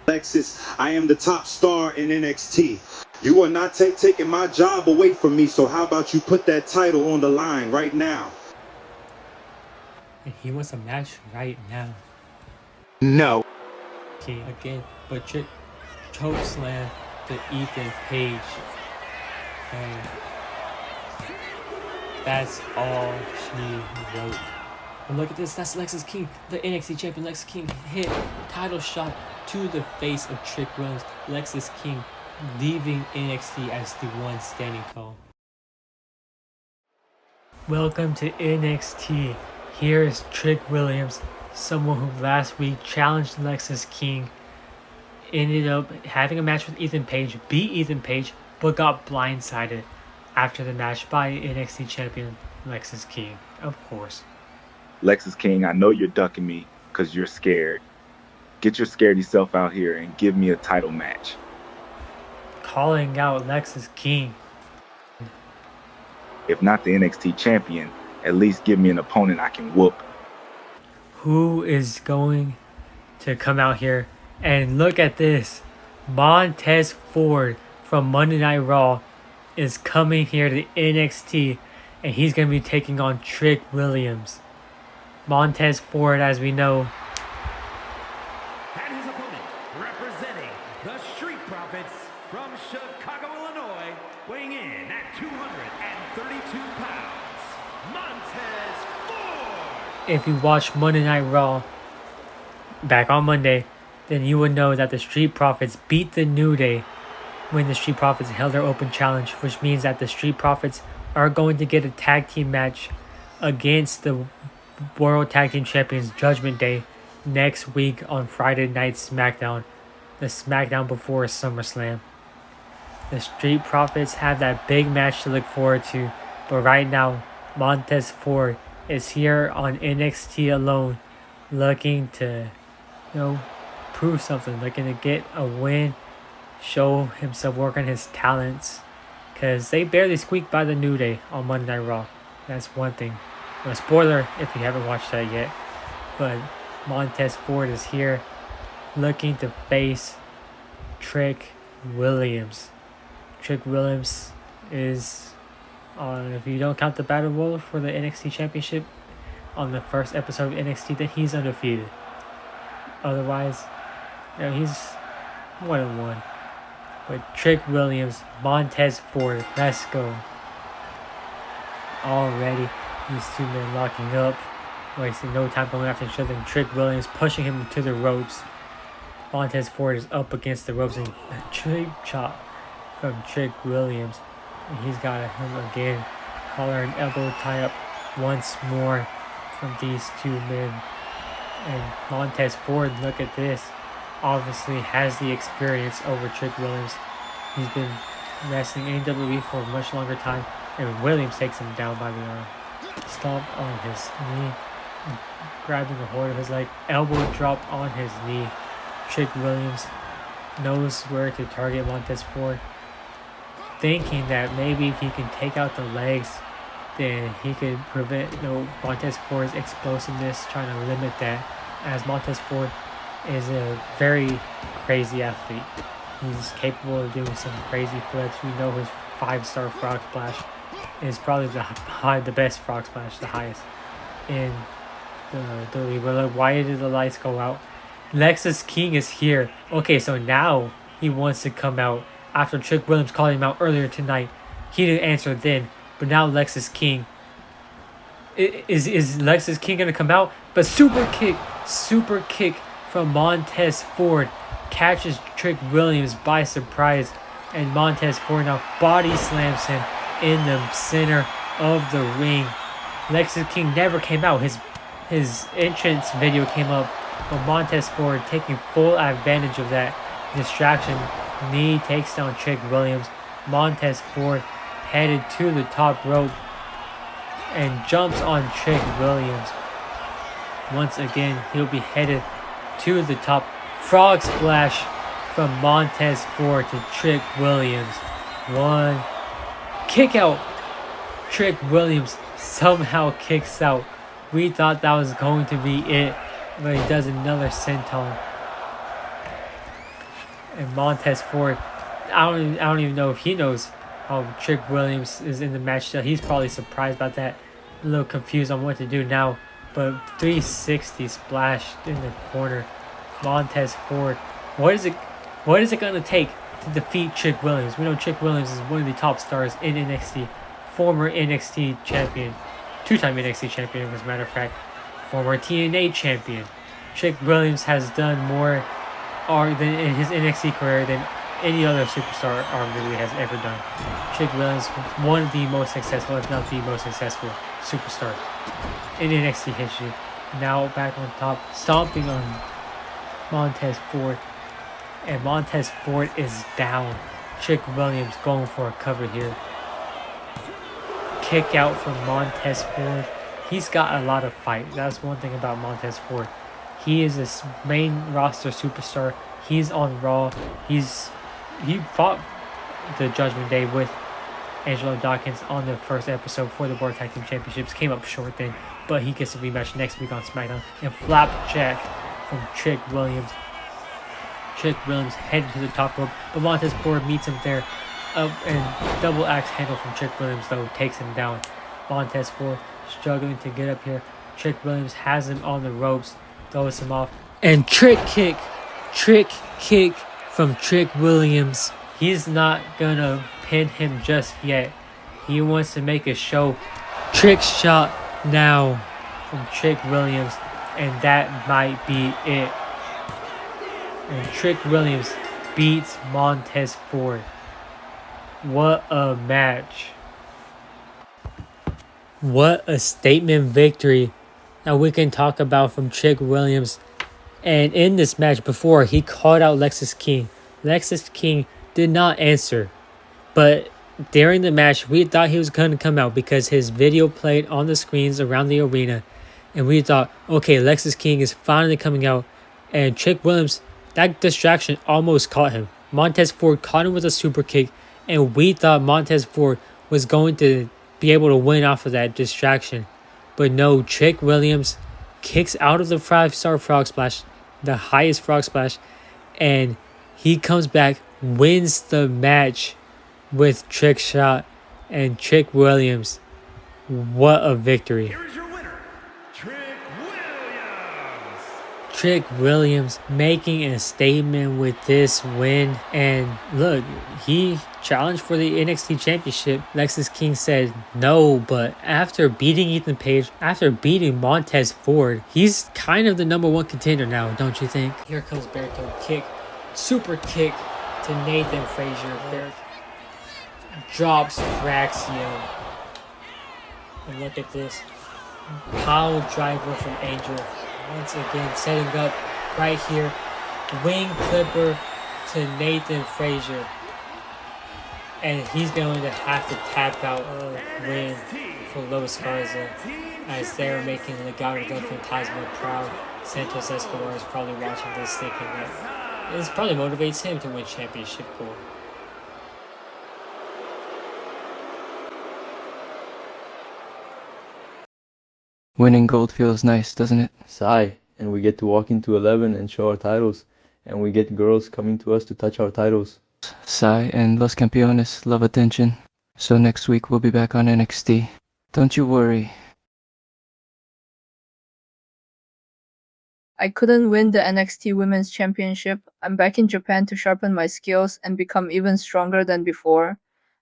Lexis, I am the top star in NXT. You are not taking my job away from me, so how about you put that title on the line right now? And he wants a match right now. No. King again, but Trick chokeslam to Ethan Page. And that's all she wrote. And look at this, that's Lexis King, the NXT champion. Lexis King hit title shot to the face of Trick Williams. Lexis King leaving NXT as the one standing tall. Welcome to NXT. Here is Trick Williams, someone who last week challenged Lexis King, ended up having a match with Ethan Page, beat Ethan Page, but got blindsided after the match by NXT champion Lexis King, of course. Lexis King, I know you're ducking me because you're scared. Get your scaredy self out here and give me a title match. Calling out Lexis King. If not the NXT champion, at least give me an opponent I can whoop. Who is going to come out here? And look at this. Montez Ford from Monday Night Raw is coming here to NXT, and he's going to be taking on Trick Williams. Montez Ford, as we know, and his opponent, representing the Street Profits from Chicago, Illinois, weighing in at 232 pounds, Montez Ford. if you watch Monday Night Raw back on Monday, then you would know that the Street Profits beat the New Day when the Street Profits held their open challenge, which means that the Street Profits are going to get a tag team match against the World Tag Team Champions Judgment Day next week on Friday Night SmackDown, the SmackDown before SummerSlam. The Street Profits have that big match to look forward to, but right now, Montez Ford is here on NXT alone, looking to, prove something, looking to get a win, show himself, work on his talents, because they barely squeaked by the New Day on Monday Night Raw. That's one thing. A spoiler if you haven't watched that yet, but Montez Ford is here looking to face Trick Williams. Trick Williams is, if you don't count the Battle Royal for the NXT Championship on the first episode of NXT, then he's undefeated. Otherwise, he's 1-1. But Trick Williams, Montez Ford, let's go. Already, these two men locking up, wasting no time going after each other, and Trick Williams pushing him to the ropes. Montez Ford is up against the ropes and a trip chop from Trick Williams. And he's got him again. Collar and elbow tie up once more from these two men. And Montez Ford, look at this, obviously has the experience over Trick Williams. He's been wrestling AEW for a much longer time, and Williams takes him down by the arm. Stomp on his knee, grabbing a hold of his leg, elbow drop on his knee. Trick Williams knows where to target Montez Ford, thinking that maybe if he can take out the legs, then he could prevent Montez Ford's explosiveness, trying to limit that, as Montez Ford is a very crazy athlete. He's capable of doing some crazy flips. We know his 5-star frog splash is probably the best frog splash, the highest in the league. But look, why did the lights go out? Lexis King is here. Okay, so now he wants to come out after Trick Williams called him out earlier tonight. He didn't answer then, but now Lexis King. Is Lexis King going to come out? But super kick from Montez Ford catches Trick Williams by surprise, and Montez Ford now body slams him in the center of the ring. Lexis King never came out. His entrance video came up, but Montez Ford taking full advantage of that distraction. Knee takes down Trick Williams. Montez Ford headed to the top rope and jumps on Trick Williams. Once again, he'll be headed to the top. Frog splash from Montez Ford to Trick Williams. One kick out. Trick Williams somehow kicks out. We thought that was going to be it, but he does another senton. And Montez Ford, I don't even know if he knows how Trick Williams is in the match. He's probably surprised about that. A little confused on what to do now. But 360 splash in the corner. Montez Ford. What is it gonna take to defeat Trick Williams? We know Trick Williams is one of the top stars in NXT. Former NXT champion. Two-time NXT champion, as a matter of fact. Former TNA champion. Trick Williams has done more in his NXT career than any other superstar arguably has ever done. Trick Williams, one of the most successful, if not the most successful superstar in NXT history. Now back on top, stomping on Montez Ford. And Montez Ford is down. Trick Williams going for a cover here. Kick out from Montez Ford. He's got a lot of fight. That's one thing about Montez Ford. He is a main roster superstar. He's on Raw. He fought the Judgment Day with Angelo Dawkins on the first episode for the World Tag Team Championships. Came up short then, but he gets a rematch next week on SmackDown. And Flapjack from Trick Williams. Trick Williams headed to the top rope, but Montez Ford meets him there. And double axe handle from Trick Williams, though, takes him down. Montez Ford struggling to get up here. Trick Williams has him on the ropes, throws him off. And trick kick from Trick Williams. He's not gonna pin him just yet. He wants to make a show. Trick shot now from Trick Williams, and that might be it. And Trick Williams beats Montez Ford. What a match. What a statement victory that we can talk about from Trick Williams. And in this match before, he called out Lexis King. Lexis King did not answer. But during the match, we thought he was going to come out because his video played on the screens around the arena. And we thought, okay, Lexis King is finally coming out. And Trick Williams, that distraction almost caught him. Montez Ford caught him with a super kick. And we thought Montez Ford was going to be able to win off of that distraction. But no, Trick Williams kicks out of the 5-star frog splash, the highest frog splash, and he comes back, wins the match with Trick shot and Trick Williams. What a victory. Here is your winner, Trick Williams. Trick Williams making a statement with this win. And look, he challenged for the NXT Championship. Lexis King said no, but after beating Ethan Page, after beating Montez Ford, he's kind of the #1 contender now, don't you think? Here comes Berto. Kick. Super kick to Nathan Frazier. Drops Fraxio. And look at this. Pile driver from Angel. Once again, setting up right here. Wing clipper to Nathan Frazier. And he's going to have to tap out a win for Los Garza as they're making Legado del Fantasma proud. Santos Escobar is probably watching this thinking that this probably motivates him to win championship gold. Winning gold feels nice, doesn't it? Sigh, and we get to walk into 11 and show our titles, and we get girls coming to us to touch our titles. Sai and Los Campeones love attention, so next week we'll be back on NXT. Don't you worry. I couldn't win the NXT Women's Championship. I'm back in Japan to sharpen my skills and become even stronger than before.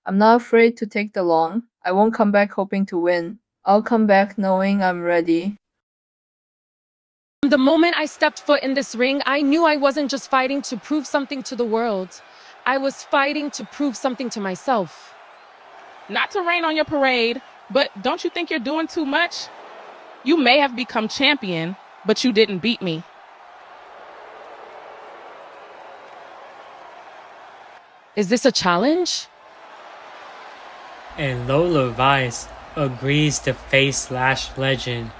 I'm not afraid to take the long. I won't come back hoping to win. I'll come back knowing I'm ready. The moment I stepped foot in this ring, I knew I wasn't just fighting to prove something to the world. I was fighting to prove something to myself. Not to rain on your parade, but don't you think you're doing too much? You may have become champion, but you didn't beat me. Is this a challenge? And Lola Vice agrees to face Lash Legend.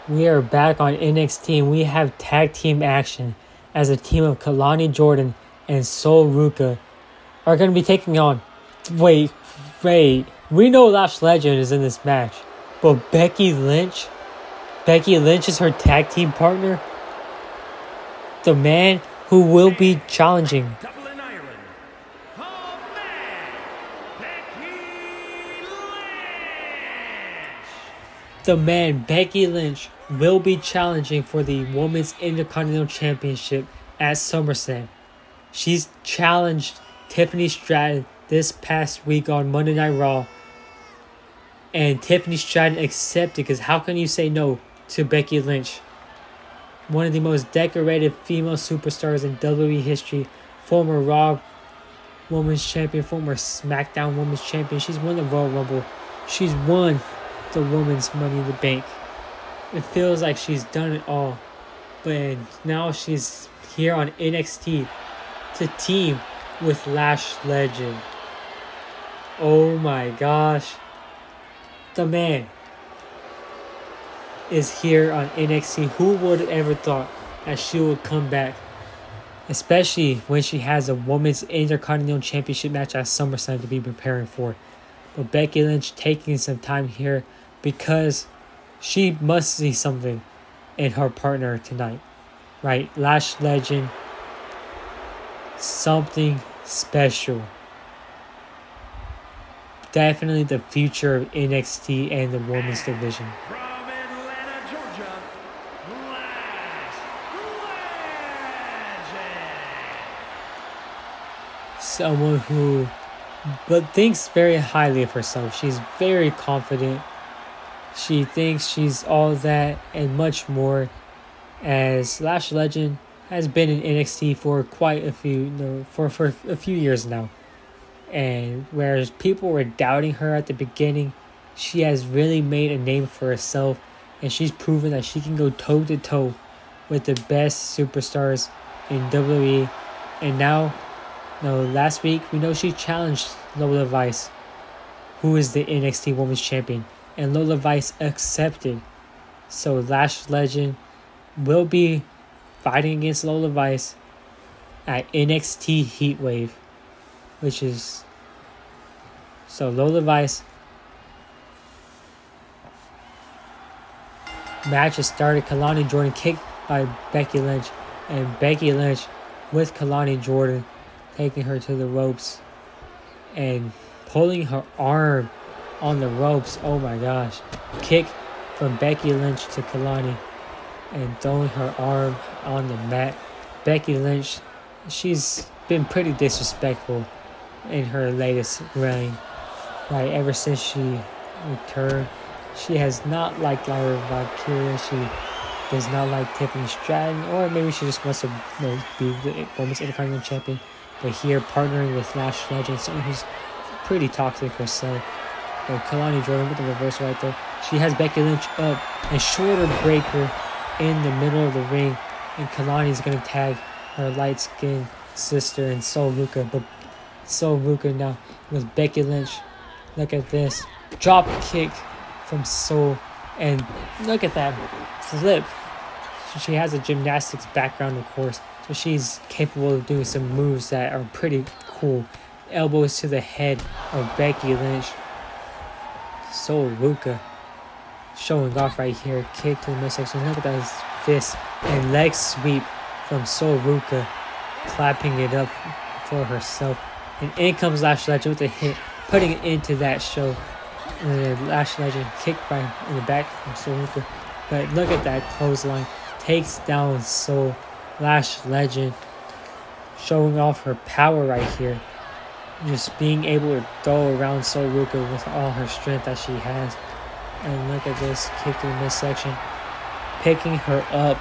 We are back on NXT and we have tag team action as a team of Kalani Jordan and Sol Ruka are going to be taking on... Wait. We know Lash Legend is in this match, but Becky Lynch is her tag team partner? The man who will be challenging Dublin, Ireland, the man, Becky Lynch. the man Becky Lynch will be challenging for the Women's Intercontinental Championship at SummerSlam. She's challenged Tiffany Stratton this past week on Monday Night Raw. And Tiffany Stratton accepted, because how can you say no to Becky Lynch? One of the most decorated female superstars in WWE history. Former Raw Women's Champion, former SmackDown Women's Champion. She's won the Royal Rumble. She's won the Women's Money in the Bank. It feels like she's done it all. But now she's here on NXT to team with Lash Legend. Oh my gosh. The man is here on NXT. Who would have ever thought that she would come back? Especially when she has a Women's Intercontinental Championship match at SummerSlam to be preparing for. But Becky Lynch taking some time here because she must see something in her partner tonight. Right? Lash Legend. Something special. Definitely the future of NXT and the women's division. From Atlanta, Georgia, Lash Legend. Someone who thinks very highly of herself. She's very confident. She thinks she's all that and much more, as Lash Legend has been in NXT for quite a few, for a few years now. And whereas people were doubting her at the beginning, she has really made a name for herself, and she's proven that she can go toe to toe with the best superstars in WWE. And now, last week we know she challenged Lola Vice, who is the NXT Women's Champion, and Lola Vice accepted. So Lash Legend will be fighting against Lola Vice at NXT Heatwave, which is so Lola Vice. Match has started. Kalani Jordan kicked by Becky Lynch, and Becky Lynch with Kalani Jordan taking her to the ropes and pulling her arm on the ropes. Oh my gosh. Kick from Becky Lynch to Kalani and throwing her arm on the mat. Becky Lynch, she's been pretty disrespectful in her latest reign. Right, ever since she returned, she has not liked Lyra Valkyria. She does not like Tiffany Stratton, or maybe she just wants to be the Women's Intercontinental Champion. But here, partnering with Lash Legend, someone who's pretty toxic herself. But Kalani Jordan with the reversal right there. She has Becky Lynch up and shoulder breaker in the middle of the ring, and Kalani's gonna tag her light-skinned sister and Sol Ruka. But Sol Ruka now with Becky Lynch. Look at this. Drop kick from Sol. And look at that flip. She has a gymnastics background, of course. So she's capable of doing some moves that are pretty cool. Elbows to the head of Becky Lynch. Sol Ruka showing off right here. Kick to the midsection. Look at that fist. And leg sweep from Sol Ruka. Clapping it up for herself. And in comes Lash Legend with a hit, putting it into that show. And then Lash Legend kicked by in the back from Sol Ruka. But look at that clothesline. Takes down Sol. Lash Legend showing off her power right here. Just being able to throw around Sol Ruka with all her strength that she has. And look at this kick to the midsection. Picking her up.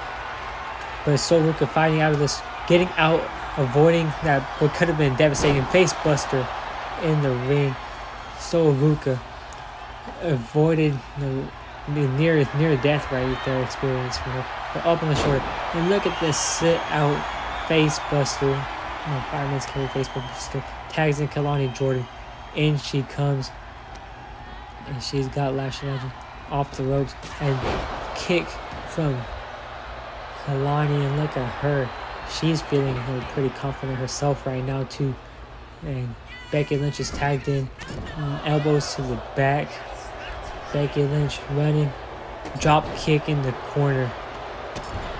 But Sol Ruka fighting out of this. Getting out. Avoiding that what could have been a devastating face buster in the ring. Sol Ruka avoided the near death right there experience for her. But up on the shoulder. And look at this sit out face buster. 5 minutes carry face buster. Tags in Kalani Jordan. In she comes. And she's got Lash Legend off the ropes. And kick from Kalani. And look at her. She's feeling pretty confident herself right now too. And Becky Lynch is tagged in. Elbows to the back. Becky Lynch running. Drop kick in the corner.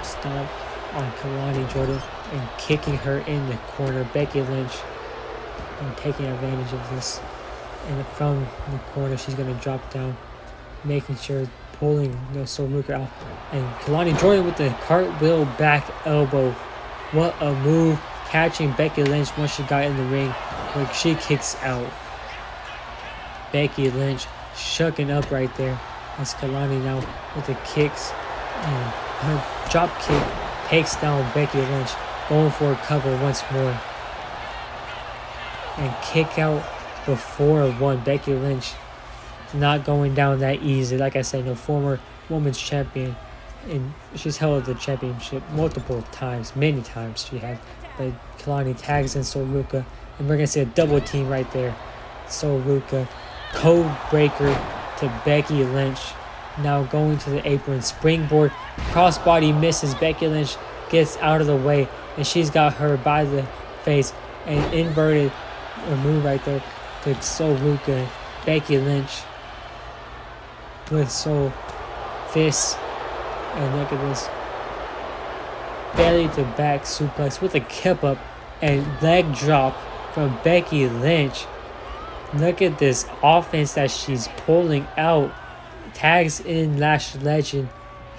Stop on Kalani Jordan. and kicking her in the corner. Becky Lynch taking advantage of this. And from the corner, she's going to drop down, making sure, pulling Sol Ruka out. And Kalani Jordan with the cartwheel back elbow. What a move. Catching Becky Lynch once she got in the ring, where she kicks out. Becky Lynch shucking up right there. As Kalani now with the kicks. And her drop kick takes down Becky Lynch. Going for a cover once more. And kick out before one. Becky Lynch not going down that easy. Like I said, no former women's champion. And she's held the championship multiple times. Many times she has. But Kalani tags in Sol Ruka. And we're going to see a double team right there. Sol Ruka. Code breaker to Becky Lynch. Now going to the apron. Springboard. Crossbody misses. Becky Lynch gets out of the way. And she's got her by the face. And inverted a move right there to Sol Ruka. Becky Lynch with Sol fists. And look at this. Belly to back suplex with a kip up and leg drop from Becky Lynch. Look at this offense that she's pulling out. Tags in Lash Legend.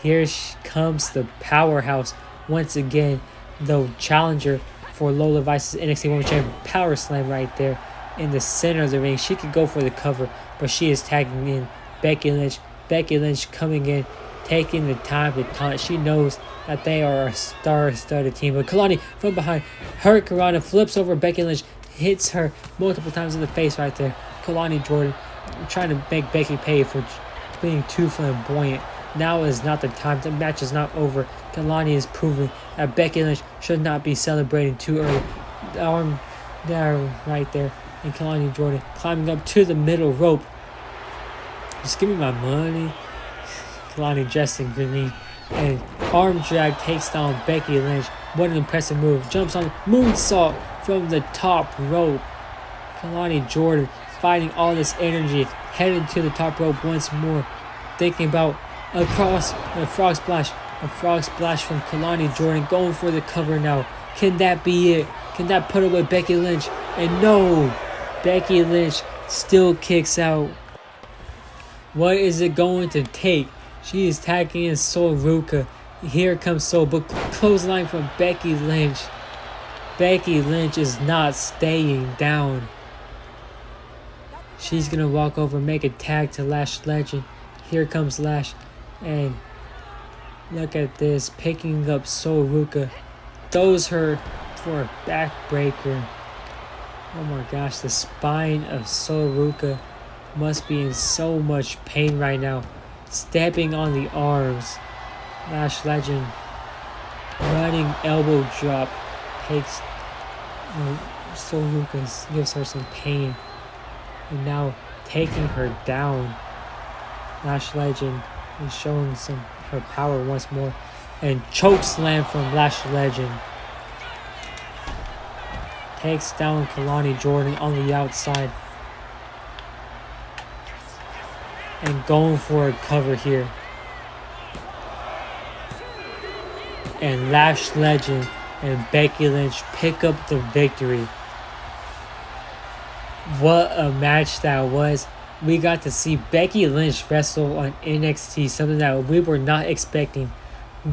Here comes the powerhouse once again. The challenger for Lola Vice's NXT Women's Champion. Power slam right there in the center of the ring. She could go for the cover, but she is tagging in Becky Lynch. Becky Lynch coming in, taking the time to taunt. She knows that they are a star-studded team. But Kalani from behind, Hurricanrana flips over Becky Lynch, hits her multiple times in the face right there. Kalani Jordan trying to make Becky pay for being too flamboyant. Now is not the time. The match is not over. Kalani is proving that Becky Lynch should not be celebrating too early. The arm there, right there. And Kalani Jordan climbing up to the middle rope. Just give me my money. Kalani dressed in green. And arm drag takes down Becky Lynch. What an impressive move. Jumps on moonsault from the top rope. Kalani Jordan fighting all this energy. Heading to the top rope once more. Thinking about a frog splash. A frog splash from Kalani Jordan. Going for the cover now. Can that be it? Can that put away Becky Lynch? And no. Becky Lynch still kicks out. What is it going to take? She is tagging in Sol Ruka. Here comes Sol, but clothesline from Becky Lynch. Becky Lynch is not staying down. She's going to walk over, make a tag to Lash Legend. Here comes Lash. And look at this. Picking up Sol Ruka. Throws her for a backbreaker. Oh my gosh. The spine of Sol Ruka must be in so much pain right now. Stepping on the arms. Lash Legend. Running elbow drop. Takes Sol Ruka, gives her some pain. And now taking her down. Lash Legend is showing her power once more. And choke slam from Lash Legend. Takes down Kalani Jordan on the outside. And going for a cover here. And Lash Legend and Becky Lynch pick up the victory. What a match that was. We got to see Becky Lynch wrestle on NXT, something that we were not expecting,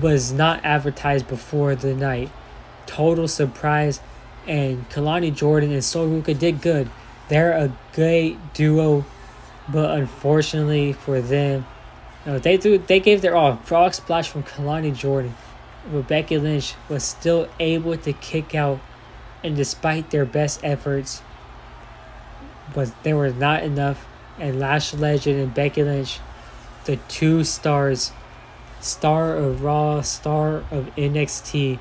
was not advertised before the night. Total surprise. And Kalani Jordan and Sol Ruka did good. They're a great duo, but unfortunately for them, they gave their all. Frog splash from Kalani Jordan. But Becky Lynch was still able to kick out, and despite their best efforts, but they were not enough. And Lash Legend and Becky Lynch, the two stars, star of Raw, star of NXT,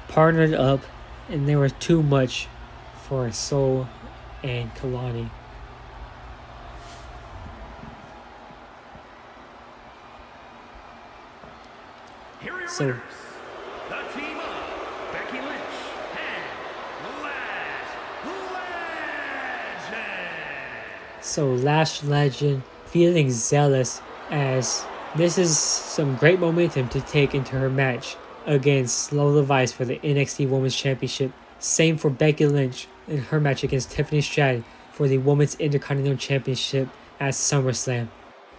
partnered up, and they were too much for Sol and Kalani. Here are your So- winners, the team of Becky Lynch and Lash Legend. So Lash Legend feeling zealous as this is some great momentum to take into her match against Lola Vice for the NXT Women's Championship. Same for Becky Lynch in her match against Tiffany Stratton for the Women's Intercontinental Championship at SummerSlam.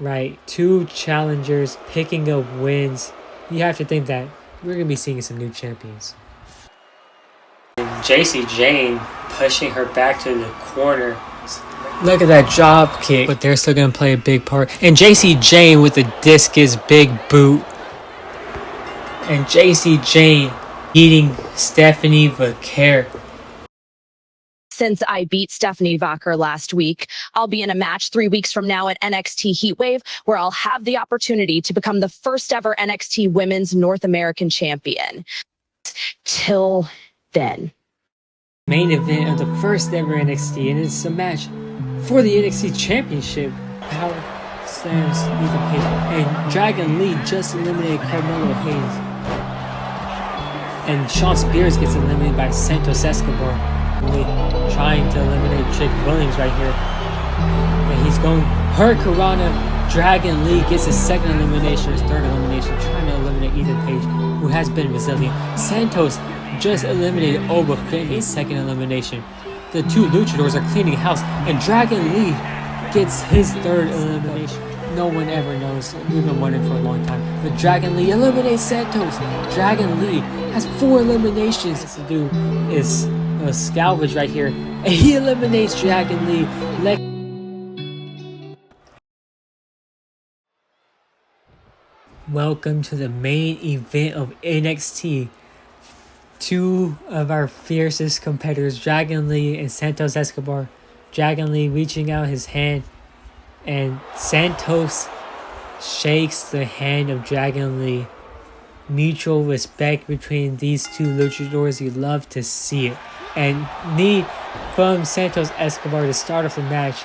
Right, 2 challengers picking up wins. You have to think that we're going to be seeing some new champions. JC Jane pushing her back to the corner. Look at that drop kick, but they're still going to play a big part. And JC Jane with the discus big boot. And JC Jane beating Stephanie Vaquer. Since I beat Stephanie Vaquer last week, I'll be in a match 3 weeks from now at NXT Heatwave, where I'll have the opportunity to become the first ever NXT Women's North American Champion. Till then. Main event of the first ever NXT, and it's a match for the NXT Championship. Power slams Ethan Page, and Dragon Lee just eliminated Carmelo Hayes. And Shawn Spears gets eliminated by Santos Escobar. Trying to eliminate Trick Williams right here. And he's going Hurricanrana. Dragon Lee gets his second elimination, his third elimination, trying to eliminate Ethan Page, who has been resilient. Santos just eliminated Oba Finn, his second elimination. The 2 luchadors are cleaning house, and Dragon Lee gets his third elimination. No one ever knows. We've been wondering for a long time. But Dragon Lee eliminates Santos. Dragon Lee has 4 eliminations to do. Is a salvage right here, and he eliminates Dragon Lee. Welcome to the main event of NXT. 2 of our fiercest competitors, Dragon Lee and Santos Escobar. Dragon Lee reaching out his hand, and Santos shakes the hand of Dragon Lee. Mutual respect between these 2 luchadors. You love to see it. And knee from Santos Escobar to start off the match.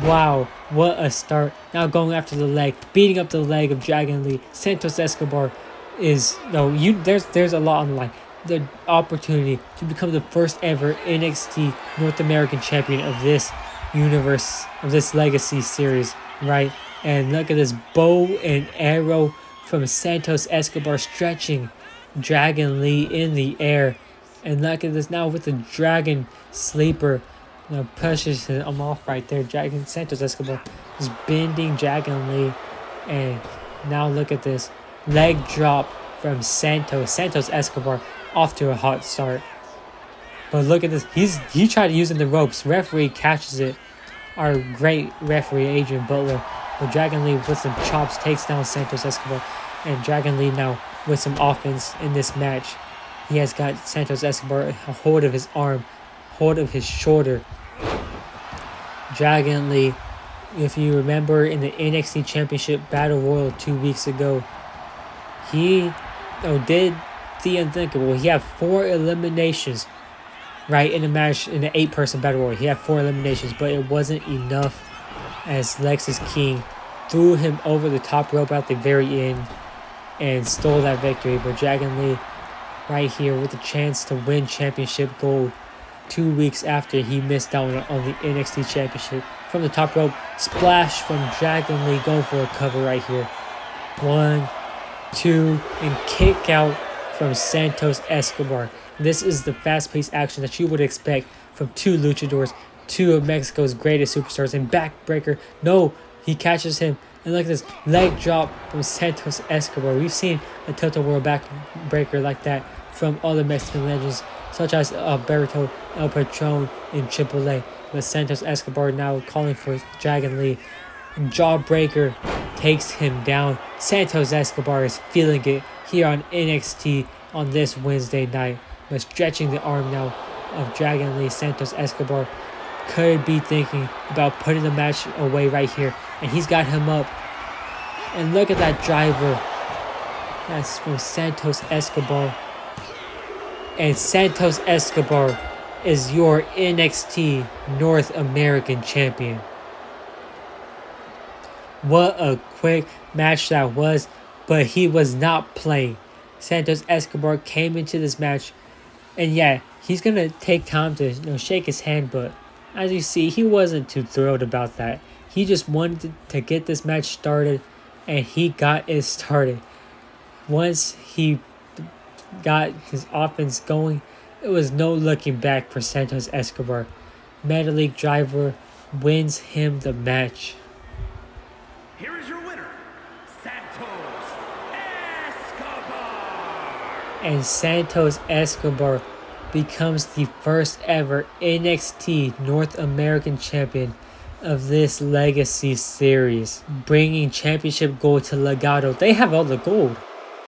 Wow, what a start. Now going after the leg, beating up the leg of Dragon Lee. Santos Escobar is there's a lot on the line. The opportunity to become the first ever NXT North American Champion of this universe, of this legacy series, right? And look at this bow and arrow from Santos Escobar stretching Dragon Lee in the air. And look at this now with the Dragon Sleeper. Pushes him off right there. Santos Escobar is bending Dragon Lee. And now look at this. Leg drop from Santos Escobar off to a hot start. But look at this. He tried using the ropes. Referee catches it. Our great referee, Adrian Butler. But Dragon Lee with some chops takes down Santos Escobar. And Dragon Lee now with some offense in this match. He has got Santos Escobar a hold of his arm, hold of his shoulder. Dragon Lee, if you remember in the NXT Championship Battle Royal 2 weeks ago, he did the unthinkable. He had 4 eliminations, right, in the match, in the 8-person Battle Royal. He had 4 eliminations, but it wasn't enough as Lexis King threw him over the top rope at the very end and stole that victory. But Dragon Lee right here with a chance to win championship gold 2 weeks after he missed out on the NXT Championship. From the top rope, splash from Dragon Lee, going for a cover right here. 1, 2, and kick out from Santos Escobar. This is the fast-paced action that you would expect from 2 luchadors, 2 of Mexico's greatest superstars. And backbreaker, no, he catches him. And look at this leg drop from Santos Escobar. We've seen a Total World backbreaker like that from other Mexican legends, such as Alberto El Patron in AAA. But Santos Escobar now calling for Dragon Lee. And Jawbreaker takes him down. Santos Escobar is feeling it here on NXT on this Wednesday night. But stretching the arm now of Dragon Lee, Santos Escobar could be thinking about putting the match away right here. And he's got him up. And look at that driver. That's from Santos Escobar. And Santos Escobar is your NXT North American Champion. What a quick match that was, but he was not playing. Santos Escobar came into this match, and yeah, he's going to take time to shake his hand, but as you see, he wasn't too thrilled about that. He just wanted to get this match started, and he got it started. Once he got his offense going, it was no looking back for Santos Escobar. Metal League Driver wins him the match. Here is your winner, Santos Escobar. And Santos Escobar becomes the first ever NXT North American Champion of this Legacy series, bringing championship gold to Legado. They have all the gold.